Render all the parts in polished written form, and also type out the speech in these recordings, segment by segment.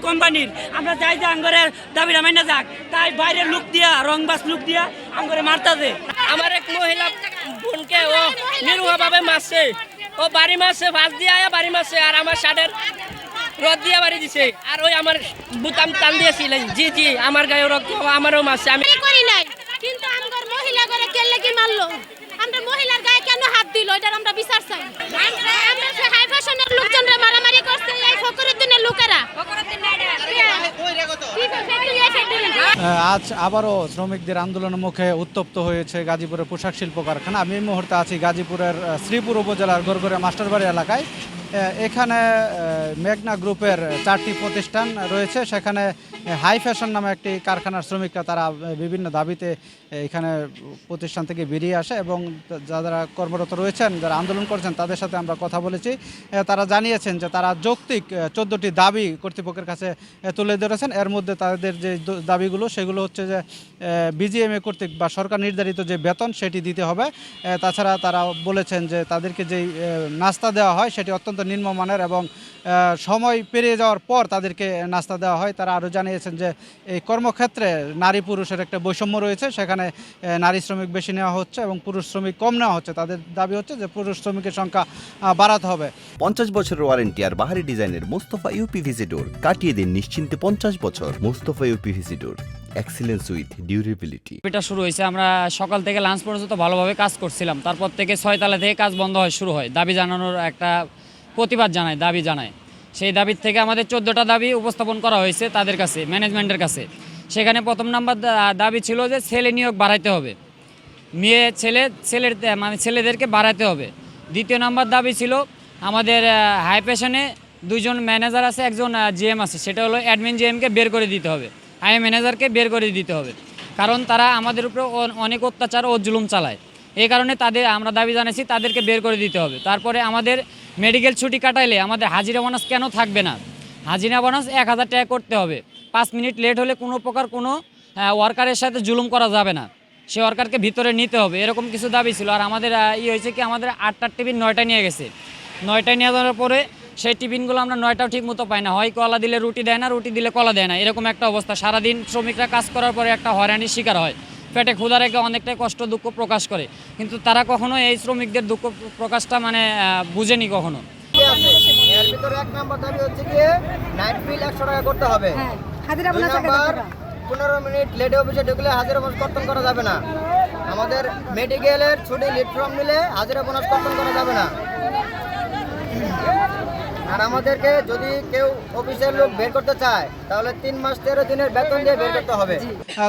কোম্পানির আমরা যাই যে আঙ্গরের দাবিটা মাইনা যাক তাই বাইরের লুক দিয়া রংবাস লুক দিয়া আঙ্গরে মারতাছে। আমার এক মহিলা বোনকে ও নিরুহভাবে মারছে, ও বাড়ি মারছে, ফাঁস দিয়ে আয়া বাড়ি মারছে, আর আমার শার্টের রদ দিয়ে বাড়ি দিছে, আর ওই আমার বুতাম টান দিয়েছিলেন। জি জি, আমার গায়ে রক্ত, আমারও মারছে। আমি করি নাই, কিন্তু আমার মহিলা করে কেলে কি মারলো, আমরা মহিলার গায়ে কেন হাত দিল, এটার আমরা বিচার চাই। আমরা হাই ফ্যাশনের লোকজনরা মারামারি করছে এই ফকরুদ্দিনের লোকেরা। আজ আবারও শ্রমিকদের আন্দোলনের মুখে উত্তপ্ত হয়েছে গাজীপুরের পোশাক শিল্প কারখানা। আমি এই মুহূর্তে আছি গাজীপুরের শ্রীপুর উপজেলার গড়গড়িয়া মাস্টারবাড়ি এলাকায়। এখানে মেঘনা গ্রুপের 4টি প্রতিষ্ঠান রয়েছে। সেখানে হাই ফ্যাশন নামে একটি কারখানার শ্রমিকরা তারা বিভিন্ন দাবিতে এখানে প্রতিষ্ঠান থেকে বেরিয়ে আসে এবং যারা কর্মরত রয়েছেন, যারা আন্দোলন করছেন, তাদের সাথে আমরা কথা বলেছি। তারা জানিয়েছেন যে তারা যৌক্তিক 14টি দাবি কর্তৃপক্ষের কাছে তুলে ধরেছেন। এর মধ্যে তাদের যে দাবিগুলো সেগুলো হচ্ছে যে বিজিএমএ কর্তৃক বা সরকার নির্ধারিত যে বেতন সেটি দিতে হবে। তাছাড়া তারা বলেছেন যে তাদেরকে যেই নাস্তা দেওয়া হয় সেটি অত্যন্ত নিম্নমানের এবং সময় পেরিয়ে যাওয়ার পর তাদেরকে নাস্তা দেওয়া হয়। তারা আরও জানিয়েছেন যে এই কর্মক্ষেত্রে নারী পুরুষের একটা বৈষম্য রয়েছে, সেখানে নারী শ্রমিক বেশি নেওয়া হচ্ছে এবং পুরুষ শ্রমিক কম নেওয়া হচ্ছে। তাদের দাবি হচ্ছে যে পুরুষ শ্রমিকের সংখ্যা বাড়াতে হবে। 50 বছরের ওয়ারেন্টি আর বাহারি ডিজাইনের মুস্তাফা ইউপিভিসি ডোর, কাটিয়ে দিন নিশ্চিন্তে 50 বছর। Mustafa uPVC door, excellence with durability. এটা শুরু হয়েছে, আমরা সকাল থেকে লাঞ্চ পর্যন্ত ভালোভাবে কাজ করছিলাম। তারপর থেকে 6 তালা থেকে কাজ বন্ধ হয় শুরু হয়। দাবি জানানোর একটা প্রতিবাদ জানায়, দাবি জানায়। সেই দাবির থেকে আমাদের 14টা দাবি উপস্থাপন করা হয়েছে তাদের কাছে, ম্যানেজমেন্টের কাছে। সেখানে প্রথম নাম্বার দাবি ছিল যে ছেলে নিয়োগ বাড়াইতে হবে, ছেলেদেরকে বাড়াইতে হবে। দ্বিতীয় নাম্বার দাবি ছিল আমাদের হাই ফ্যাশনে 2জন ম্যানেজার আছে, একজন জিএম আছে, সেটা হলো অ্যাডমিন জিএমকে বের করে দিতে হবে, হাই ম্যানেজারকে বের করে দিতে হবে। কারণ তারা আমাদের উপরে অনেক অত্যাচার ও জুলুম চালায়। এই কারণে আমরা দাবি জানাইছি তাদেরকে বের করে দিতে হবে। তারপরে আমাদের মেডিকেল ছুটি কাটাইলে আমাদের হাজিরা বোনাস কেন থাকবে না, হাজিরা বোনাস 1000 টাকা করতে হবে। 5 মিনিট লেট হলে কোনো প্রকার কোনো ওয়ার্কারের সাথে জুলুম করা যাবে না, সে ওয়ার্কারকে ভিতরে নিতে হবে, এরকম কিছু দাবি ছিল। আর আমাদের হয়েছে কি, আমাদের 8টার টিফিন 9টায় নিয়ে গেছে। 9টায় নিয়ে যাওয়ার পরে সেই টিফিনগুলো আমরা 9টাও ঠিক মতো পাই না, হয় কলা দিলে রুটি দেয় না, রুটি দিলে কলা দেয় না, এরকম একটা অবস্থা। সারাদিন শ্রমিকরা কাজ করার পরে একটা হয়রানির শিকার হয়, পেটে ক্ষুধা রেখে অনেকটাই কষ্ট দুঃখ প্রকাশ করে, কিন্তু তারা কখনো এই শ্রমিকদের দুঃখ প্রকাশটা বুঝেনি কখনো। এর ভিতরে 1 নম্বর দাবি হচ্ছে কি নাইট বিল 100 টাকা করতে হবে। হাজিরা বোনাস 15 মিনিট লেটে অফিসে ঢুকলে হাজিরা বোনাস কর্তন করা যাবে না। আমাদের মেডিকেলের ছুটি লিড ফর্ম নিলে হাজিরা বোনাস কর্তন করা যাবে না। আর আমাদেরকে যদি কেউ অফিসের লোক বের করতে চায় তাহলে 3 মাস 13 দিনের বেতন দিয়ে বের করতে হবে।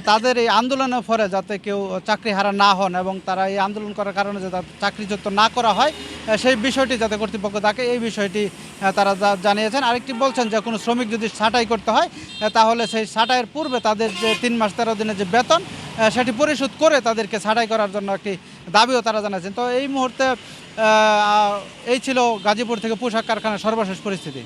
তাদের এই আন্দোলনের ফলে যাতে কেউ চাকরি হারা না হন এবং তারা এই আন্দোলন করার কারণে যাতে চাকরিচ্যুত না করা হয় সেই বিষয়টি যাতে কর্তৃপক্ষ দেখে, এই বিষয়টি তারা জানিয়েছেন। আরেকটি বলছেন যে কোনো শ্রমিক যদি ছাঁটাই করতে হয় তাহলে সেই ছাঁটাইয়ের পূর্বে তাদের যে 3 মাস 13 দিনের যে বেতন সেটি পরিশোধ করে তাদেরকে ছাঁটাই করার জন্য একটি দাবিও তারা জানিয়েছেন। তো এই মুহূর্তে এই ছিল গাজীপুর থেকে পোশাক কারখানার সর্বশেষ পরিস্থিতি।